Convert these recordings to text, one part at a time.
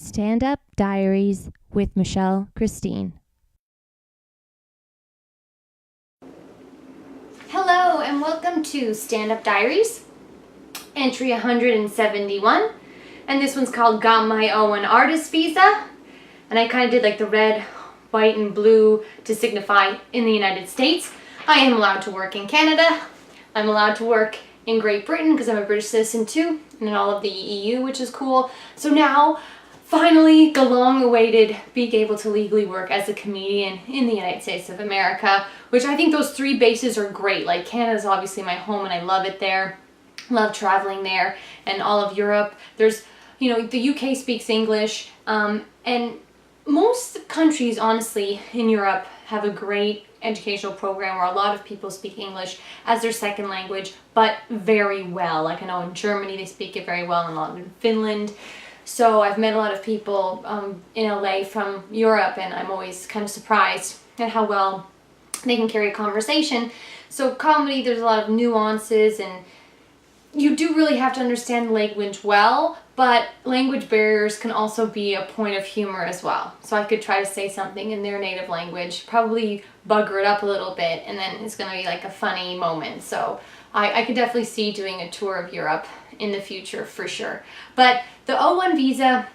Stand Up Diaries with Michelle Christine. Hello and welcome to Stand Up Diaries, entry 171. And this one's called Got My O1 Artist Visa. And I kind of did like the red, white, and blue to signify in the United States. I am allowed to work in Canada. I'm allowed to work in Great Britain because I'm a British citizen too, and in all of the EU, which is cool. So now, finally, the long-awaited being able to legally work as a comedian in the United States of America, which I think those three bases are great. Like, Canada's obviously my home and I love it there. Love traveling there, and all of Europe. There's, the UK speaks English, and most countries, honestly, in Europe have a great educational program where a lot of people speak English as their second language, but very well. Like, I know in Germany they speak it very well, and a lot in Finland. So I've met a lot of people in LA from Europe, and I'm always kind of surprised at how well they can carry a conversation. So comedy, there's a lot of nuances, and you do really have to understand the language well, but language barriers can also be a point of humor as well. So I could try to say something in their native language, probably bugger it up a little bit, and then it's going to be like a funny moment. So I could definitely see doing a tour of Europe in the future for sure. But the O1 visa,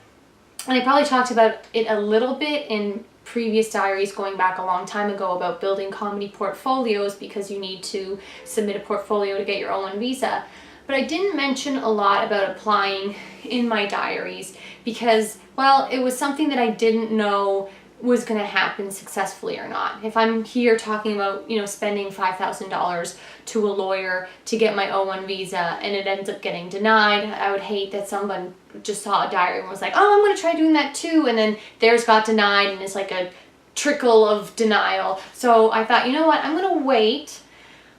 and I probably talked about it a little bit in previous diaries going back a long time ago about building comedy portfolios, because you need to submit a portfolio to get your O1 visa. But I didn't mention a lot about applying in my diaries because, well, it was something that I didn't know was going to happen successfully or not. If I'm here talking about, spending $5,000 to a lawyer to get my O1 visa and it ends up getting denied, I would hate that someone just saw a diary and was like, oh, I'm going to try doing that too, and then theirs got denied and it's like a trickle of denial. So I thought, you know what, I'm going to wait.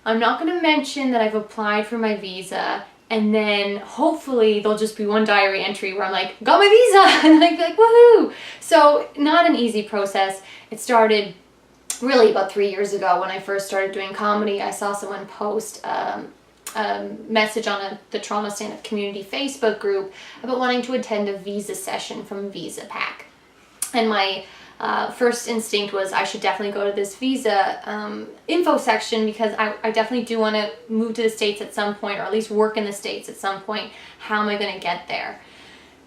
I'm not going to mention that I've applied for my visa, and then hopefully there'll just be one diary entry where I'm like, got my visa, and I'd be like, woohoo! So not an easy process. It started really about 3 years ago when I first started doing comedy. I saw someone post a message on the Toronto Stand-Up Community Facebook group about wanting to attend a visa session from Visa Pack. And my first instinct was I should definitely go to this visa info section because I definitely do want to move to the States at some point, or at least work in the States at some point. How am I going to get there?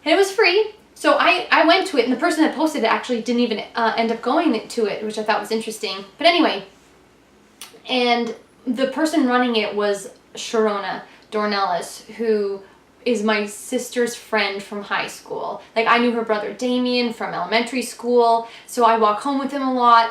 And it was free. So I went to it, and the person that posted it actually didn't even end up going to it, which I thought was interesting. But anyway, and the person running it was Sharona Dornellis, who is my sister's friend from high school. Like, I knew her brother Damien from elementary school, so I walk home with him a lot.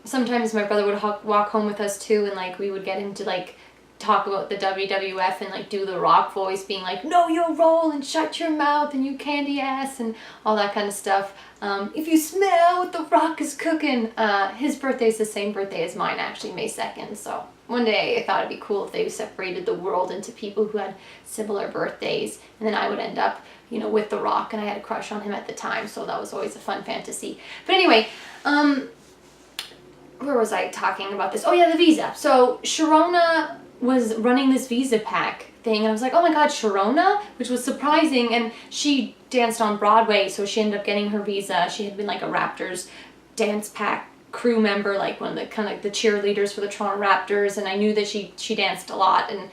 Sometimes my brother would walk home with us too, and like we would get him to like talk about the WWF and like do the Rock voice, being like, "No, you'll roll and shut your mouth and you candy ass," and all that kind of stuff. If you smell what the Rock is cooking, his birthday is the same birthday as mine, actually, May 2nd. So one day I thought it'd be cool if they separated the world into people who had similar birthdays, and then I would end up, with the Rock, and I had a crush on him at the time, so that was always a fun fantasy. But anyway, where was I talking about this? Oh yeah, the visa. So Sharona was running this Visa Pack thing, and I was like, oh my god, Sharona, which was surprising. And she danced on Broadway, so she ended up getting her visa. She had been like a Raptors dance pack crew member, like one of the kind of like the cheerleaders for the Toronto Raptors, and I knew that she danced a lot, and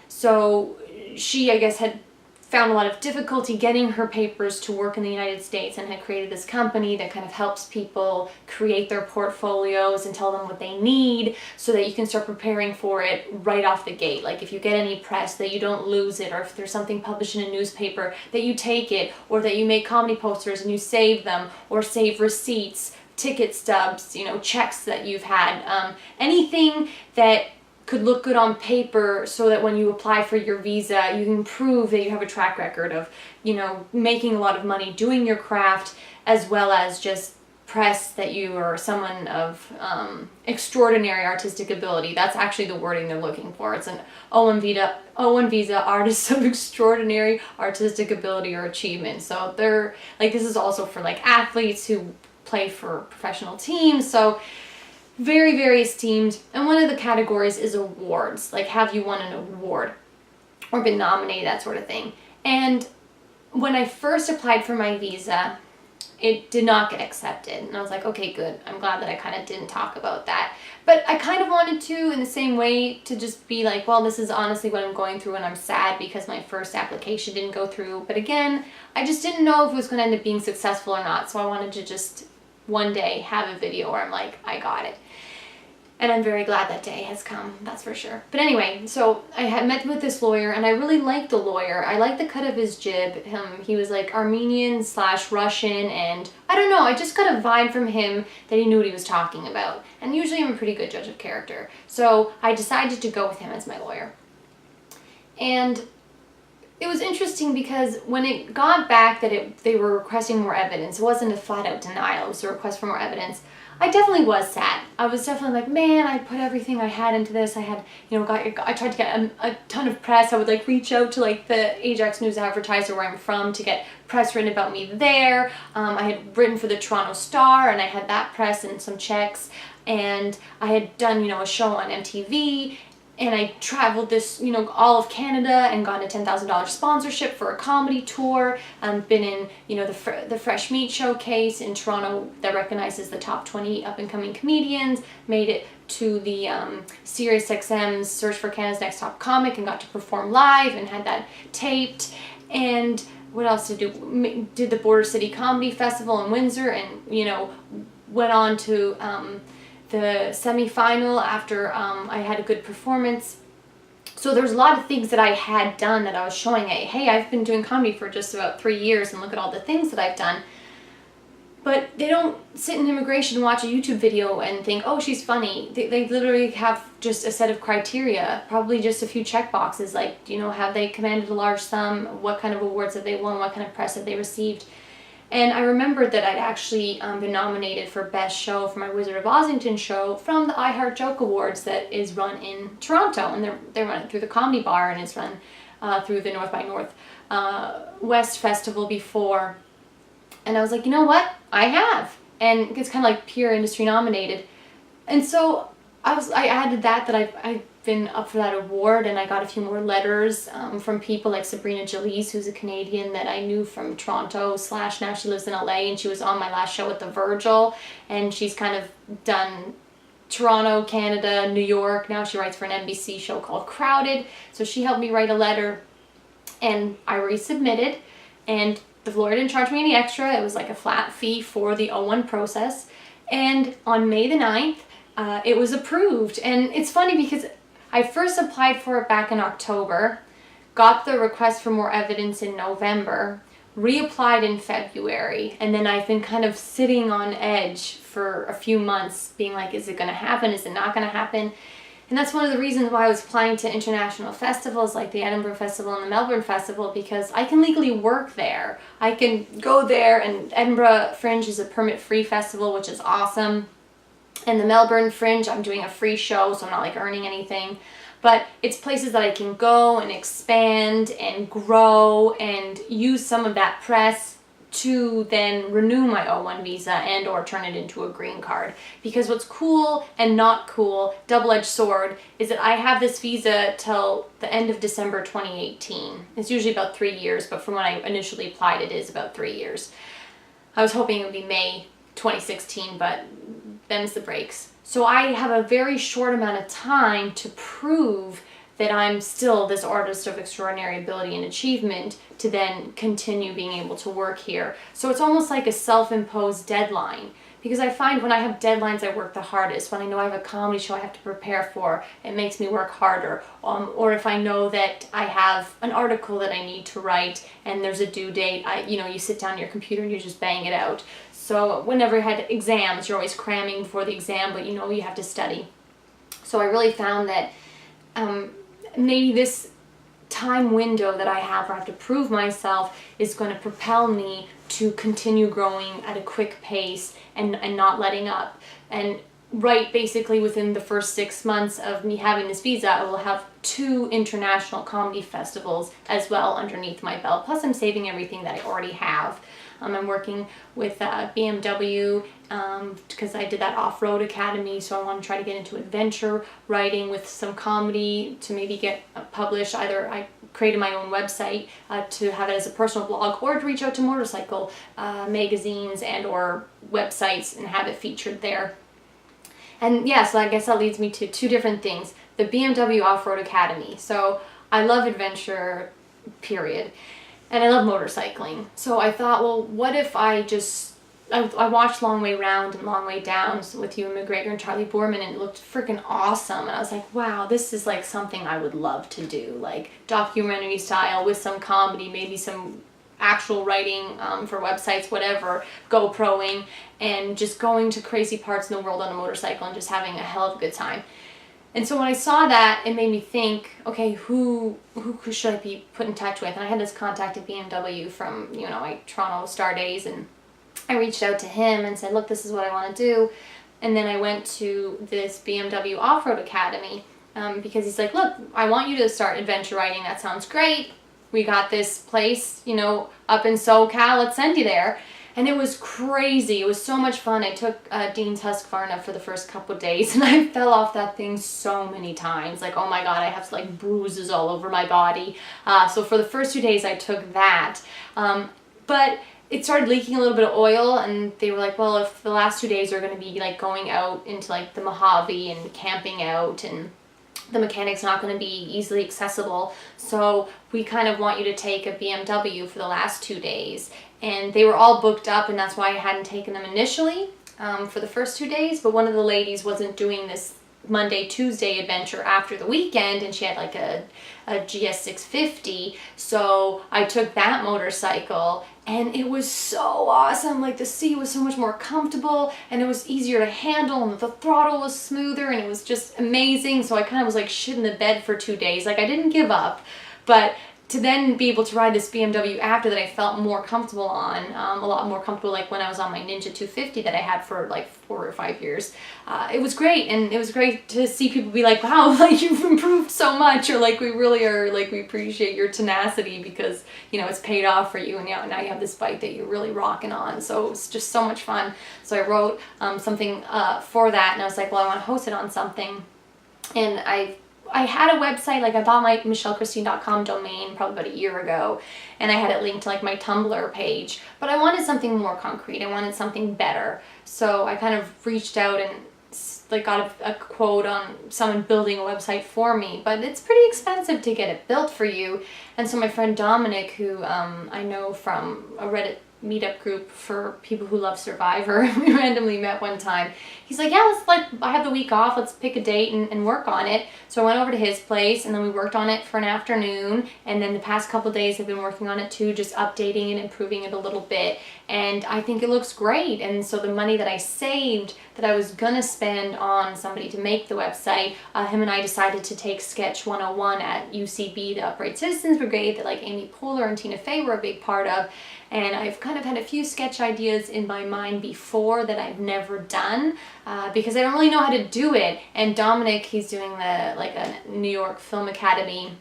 so she, I guess, had found a lot of difficulty getting her papers to work in the United States, and had created this company that kind of helps people create their portfolios and tell them what they need so that you can start preparing for it right off the gate. Like, if you get any press, that you don't lose it, or if there's something published in a newspaper, that you take it, or that you make comedy posters and you save them, or save receipts, ticket stubs, checks that you've had, anything that could look good on paper so that when you apply for your visa, you can prove that you have a track record of, making a lot of money doing your craft, as well as just press that you are someone of extraordinary artistic ability. That's actually the wording they're looking for. It's an O1 visa, artist of extraordinary artistic ability or achievement. So they're like, this is also for like athletes who play for professional teams. So very, very esteemed. And one of the categories is awards, like have you won an award or been nominated, that sort of thing. And when I first applied for my visa, it did not get accepted. And I was like, okay, good. I'm glad that I kind of didn't talk about that. But I kind of wanted to, in the same way, to just be like, well, this is honestly what I'm going through, and I'm sad because my first application didn't go through. But again, I just didn't know if it was going to end up being successful or not. So I wanted to just one day have a video where I'm like, I got it. And I'm very glad that day has come, that's for sure. But anyway, so I had met with this lawyer, and I really liked the lawyer. I liked the cut of his jib. He was like Armenian/Russian, and I don't know, I just got a vibe from him that he knew what he was talking about. And usually I'm a pretty good judge of character. So I decided to go with him as my lawyer. And it was interesting because when it got back that they were requesting more evidence, it wasn't a flat-out denial, it was a request for more evidence. I definitely was sad. I was definitely like, man, I put everything I had into this. I had, I tried to get a ton of press. I would like reach out to like the Ajax News Advertiser where I'm from to get press written about me there. I had written for the Toronto Star, and I had that press and some checks. And I had done, a show on MTV. And I traveled all of Canada and got a $10,000 sponsorship for a comedy tour. Been in, the Fresh Meat Showcase in Toronto that recognizes the top 20 up-and-coming comedians. Made it to the SiriusXM's Search for Canada's Next Top Comic and got to perform live and had that taped. And what else to do? Did the Border City Comedy Festival in Windsor, and, went on to the semi-final after I had a good performance. So there's a lot of things that I had done that I was showing hey, I've been doing comedy for just about 3 years, and look at all the things that I've done. But they don't sit in immigration and watch a YouTube video and think, oh, she's funny. They literally have just a set of criteria, probably just a few check boxes, like, have they commanded a large sum? What kind of awards have they won? What kind of press have they received? And I remembered that I'd actually been nominated for Best Show for my Wizard of Ossington show from the iHeart Joke Awards that is run in Toronto. And they run it through the Comedy Bar, and it's run through the North by North West Festival before. And I was like, you know what? I have. And it's kind of like peer industry nominated. And so I added that I've been up for that award, and I got a few more letters from people like Sabrina Jalise, who's a Canadian that I knew from Toronto / now she lives in LA, and she was on my last show at the Virgil, and she's kind of done Toronto, Canada, New York. Now she writes for an NBC show called Crowded, so she helped me write a letter, and I resubmitted, and the lawyer didn't charge me any extra. It was like a flat fee for the O1 process, and on May the 9th, it was approved. And it's funny because I first applied for it back in October, got the request for more evidence in November, reapplied in February, and then I've been kind of sitting on edge for a few months, being like, is it going to happen? Is it not going to happen? And that's one of the reasons why I was applying to international festivals like the Edinburgh Festival and the Melbourne Festival, because I can legally work there. I can go there, and Edinburgh Fringe is a permit-free festival, which is awesome. And the Melbourne Fringe, I'm doing a free show, so I'm not like earning anything. But it's places that I can go and expand and grow and use some of that press to then renew my O1 visa and or turn it into a green card. Because what's cool and not cool, double-edged sword, is that I have this visa till the end of December 2018. It's usually about 3 years, but from when I initially applied, it is about 3 years. I was hoping it would be May 2016, but them's the breaks. So I have a very short amount of time to prove that I'm still this artist of extraordinary ability and achievement to then continue being able to work here. So it's almost like a self-imposed deadline, because I find when I have deadlines, I work the hardest. When I know I have a comedy show I have to prepare for, it makes me work harder. Or if I know that I have an article that I need to write and there's a due date, you sit down at your computer and you just bang it out. So whenever I had exams, you're always cramming before the exam, but you have to study. So I really found that maybe this time window that I have where I have to prove myself is going to propel me to continue growing at a quick pace and not letting up. And right basically within the first 6 months of me having this visa, I will have 2 international comedy festivals as well underneath my belt. Plus I'm saving everything that I already have. I'm working with BMW because I did that off-road academy, so I want to try to get into adventure writing with some comedy to maybe get published. Either I created my own website to have it as a personal blog, or to reach out to motorcycle magazines and or websites and have it featured there. And yeah, so I guess that leads me to 2 different things. The BMW Off-Road Academy. So I love adventure, period. And I love motorcycling. So I thought, well, what if I watched Long Way Round and Long Way Down with Ewan McGregor and Charlie Boorman, and it looked freaking awesome. And I was like, wow, this is like something I would love to do, like documentary style with some comedy, maybe some actual writing for websites, whatever, GoProing, and just going to crazy parts in the world on a motorcycle and just having a hell of a good time. And so when I saw that, it made me think, okay, who should I be put in touch with? And I had this contact at BMW from, my Toronto Star Days, and I reached out to him and said, look, this is what I want to do. And then I went to this BMW Off-Road Academy because he's like, look, I want you to start adventure writing. That sounds great. We got this place, up in SoCal. Let's send you there. And it was crazy. It was so much fun. I took Dean's Husqvarna for the first couple of days, and I fell off that thing so many times. Like, oh my God, I have like bruises all over my body. So for the first 2 days, I took that. But it started leaking a little bit of oil, and they were like, well, if the last 2 days are going to be like going out into like the Mojave and camping out, and the mechanic's not going to be easily accessible, so we kind of want you to take a BMW for the last 2 days. And they were all booked up, and that's why I hadn't taken them initially for the first 2 days. But one of the ladies wasn't doing this Monday, Tuesday adventure after the weekend, and she had like a GS 650. So I took that motorcycle, and it was so awesome. Like, the seat was so much more comfortable, and it was easier to handle, and the throttle was smoother, and it was just amazing. So I kind of was like shit in the bed for 2 days. Like, I didn't give up, but to then be able to ride this BMW after that, I felt more comfortable on, a lot more comfortable, like when I was on my Ninja 250 that I had for like 4 or 5 years. It was great, and it was great to see people be like, wow, like you've improved so much, or like we really are, like we appreciate your tenacity because, it's paid off for you, and now you have this bike that you're really rocking on. So it's just so much fun. So I wrote something for that, and I was like, well, I want to host it on something. And I had a website, like I bought my michellechristine.com domain probably about a year ago, and I had it linked to like my Tumblr page, but I wanted something more concrete. I wanted something better. So I kind of reached out and like got a quote on someone building a website for me, but it's pretty expensive to get it built for you. And so my friend Dominic, who I know from a Reddit meetup group for people who love Survivor, we randomly met one time. He's like, yeah, I have the week off, let's pick a date and work on it. So I went over to his place, and then we worked on it for an afternoon, and then the past couple days I've been working on it too, just updating and improving it a little bit, and I think it looks great. And so the money that I saved that I was gonna spend on somebody to make the website, him and I decided to take Sketch 101 at UCB, the Upright Citizens Brigade that like Amy Poehler and Tina Fey were a big part of. And I've kind of had a few sketch ideas in my mind before that I've never done because I don't really know how to do it. And Dominic, he's doing a New York Film Academy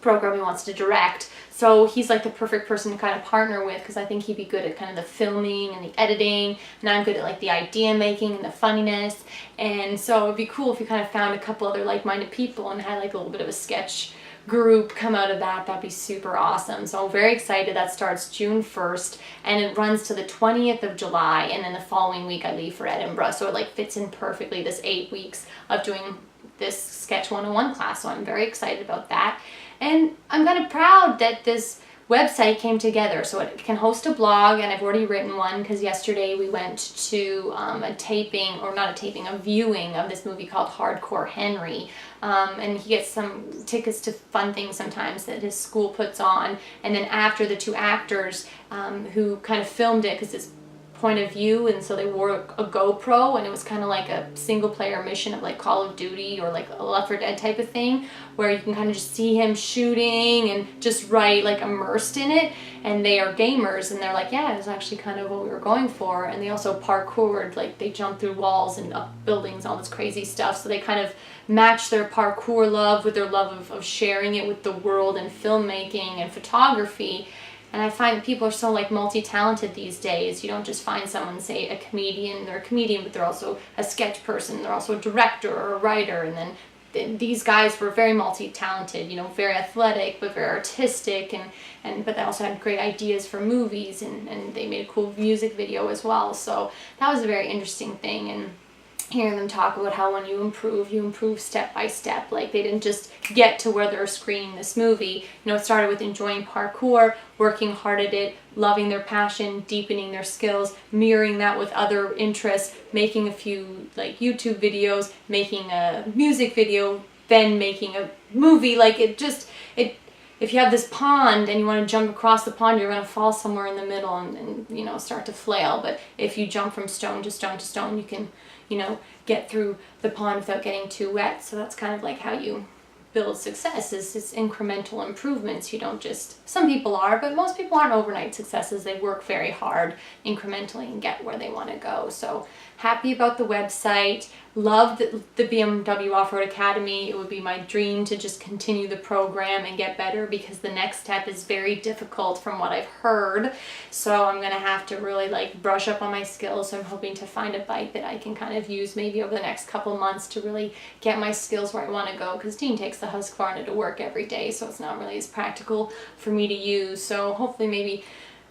program he wants to direct. So he's like the perfect person to kind of partner with, because I think he'd be good at kind of the filming and the editing, and I'm good at like the idea making and the funniness. And so it'd be cool if you kind of found a couple other like-minded people and had like a little bit of a sketch group come out of that. That'd be super awesome. So I'm very excited. That starts June 1st and it runs to the 20th of July, and then the following week I leave for Edinburgh. So it like fits in perfectly, this 8 weeks of doing this Sketch 101 class. So I'm very excited about that. And I'm kind of proud that this website came together. So it can host a blog, and I've already written one because yesterday we went to a viewing of this movie called Hardcore Henry. And he gets some tickets to fun things sometimes that his school puts on. And then after, the 2 actors who kind of filmed it, because it's point of view, and so they wore a GoPro, and it was kind of like a single player mission of like Call of Duty or like a Left 4 Dead type of thing, where you can kind of just see him shooting and just like immersed in it. And they are gamers, and they're like, yeah, it's actually kind of what we were going for. And they also parkoured, like they jumped through walls and up buildings, all this crazy stuff. So they kind of match their parkour love with their love of sharing it with the world and filmmaking and photography. And I find that people are so like multi-talented these days. You don't just find someone, say a comedian, they're a comedian, but they're also a sketch person, they're also a director or a writer. And then these guys were very multi-talented, you know, very athletic, but very artistic, but they also had great ideas for movies, and they made a cool music video as well. So that was a very interesting thing. And hearing them talk about how when you improve step by step. Like, they didn't just get to where they're screening this movie. You know, it started with enjoying parkour, working hard at it, loving their passion, deepening their skills, mirroring that with other interests, making a few like YouTube videos, making a music video, then making a movie. Like, if you have this pond and you want to jump across the pond, you're going to fall somewhere in the middle and you know, start to flail. But if you jump from stone to stone to stone, you can, you know, get through the pond without getting too wet. So that's kind of like how you build success, is incremental improvements. You don't just, some people are, but most people aren't overnight successes. They work very hard incrementally and get where they want to go. So happy about the website. Love the BMW Off-Road Academy. It would be my dream to just continue the program and get better, because the next step is very difficult from what I've heard. So I'm going to have to really like brush up on my skills. So I'm hoping to find a bike that I can kind of use maybe over the next couple months to really get my skills where I want to go, because Dean takes the Husqvarna to work every day, so it's not really as practical for me to use. So hopefully maybe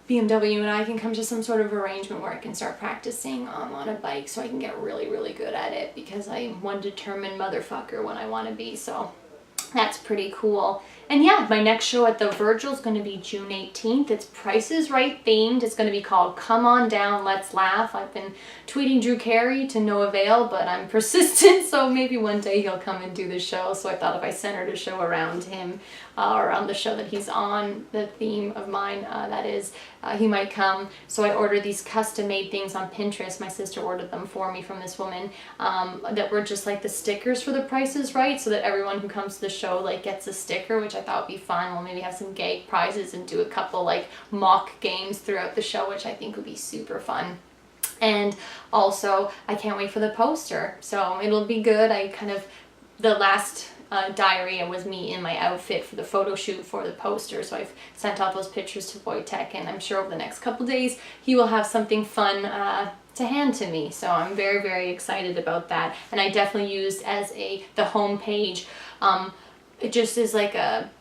BMW and I can come to some sort of arrangement where I can start practicing on a bike, so I can get really, really good at it, because I'm one determined motherfucker when I want to be. So that's pretty cool. And yeah, my next show at the Virgil is going to be June 18th. It's Price is Right themed. It's going to be called Come On Down, Let's Laugh. I've been tweeting Drew Carey to no avail, but I'm persistent, so maybe one day he'll come and do the show. So I thought if I centered a show around him, around the show that he's on, the theme of mine, that is, he might come. So I ordered these custom-made things on Pinterest. My sister ordered them for me from this woman, that were just like the stickers for the Price is Right, so that everyone who comes to the show like gets a sticker, which I thought would be fun. We'll maybe have some gag prizes and do a couple like mock games throughout the show, which I think would be super fun. And also, I can't wait for the poster. So it'll be good. The last diary, it was me in my outfit for the photo shoot for the poster. So I've sent out those pictures to Wojtek, and I'm sure over the next couple days he will have something fun to hand to me. So I'm very, very excited about that. And I definitely used as the home page. It just is like a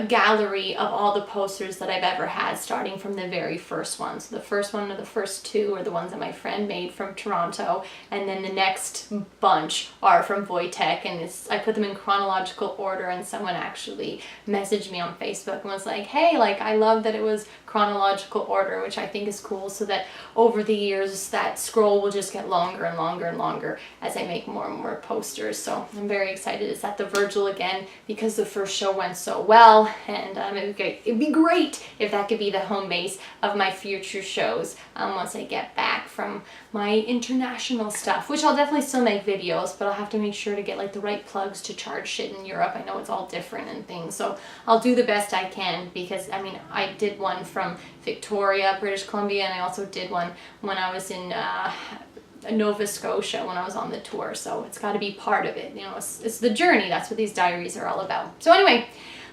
gallery of all the posters that I've ever had, starting from the very first one. So the first one or the first two are the ones that my friend made from Toronto, and then the next bunch are from Wojtek, and I put them in chronological order. And someone actually messaged me on Facebook and was like, hey, like, I love that it was chronological order, which I think is cool, so that over the years that scroll will just get longer and longer and longer as I make more and more posters. So I'm very excited. It's at the Virgil again, because the first show went so well. And it'd be great if that could be the home base of my future shows once I get back from my international stuff, which I'll definitely still make videos, but I'll have to make sure to get like the right plugs to charge shit in Europe. I know it's all different and things, so I'll do the best I can, because I mean, I did one from Victoria, British Columbia, and I also did one when I was in Nova Scotia when I was on the tour. So it's got to be part of it, you know. It's the journey. That's what these diaries are all about. So anyway,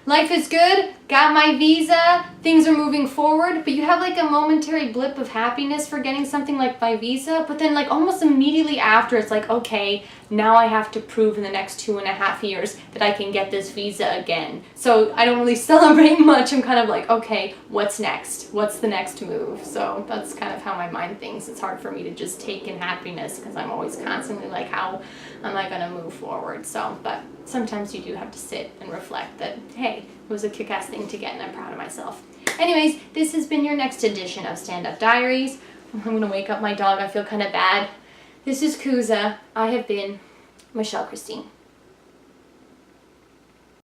life is good, got my visa, things are moving forward, but you have like a momentary blip of happiness for getting something like my visa, but then like almost immediately after, it's like, okay, now I have to prove in the next 2.5 years that I can get this visa again. So I don't really celebrate much. I'm kind of like, okay, what's next? What's the next move? So that's kind of how my mind thinks. It's hard for me to just take in happiness, because I'm always constantly like, how am I going to move forward? So, but sometimes you do have to sit and reflect that, hey, it was a kick-ass thing to get, and I'm proud of myself. Anyways, this has been your next edition of Stand Up Diaries. I'm going to wake up my dog. I feel kind of bad. This is Kuza. I have been Michelle Christine.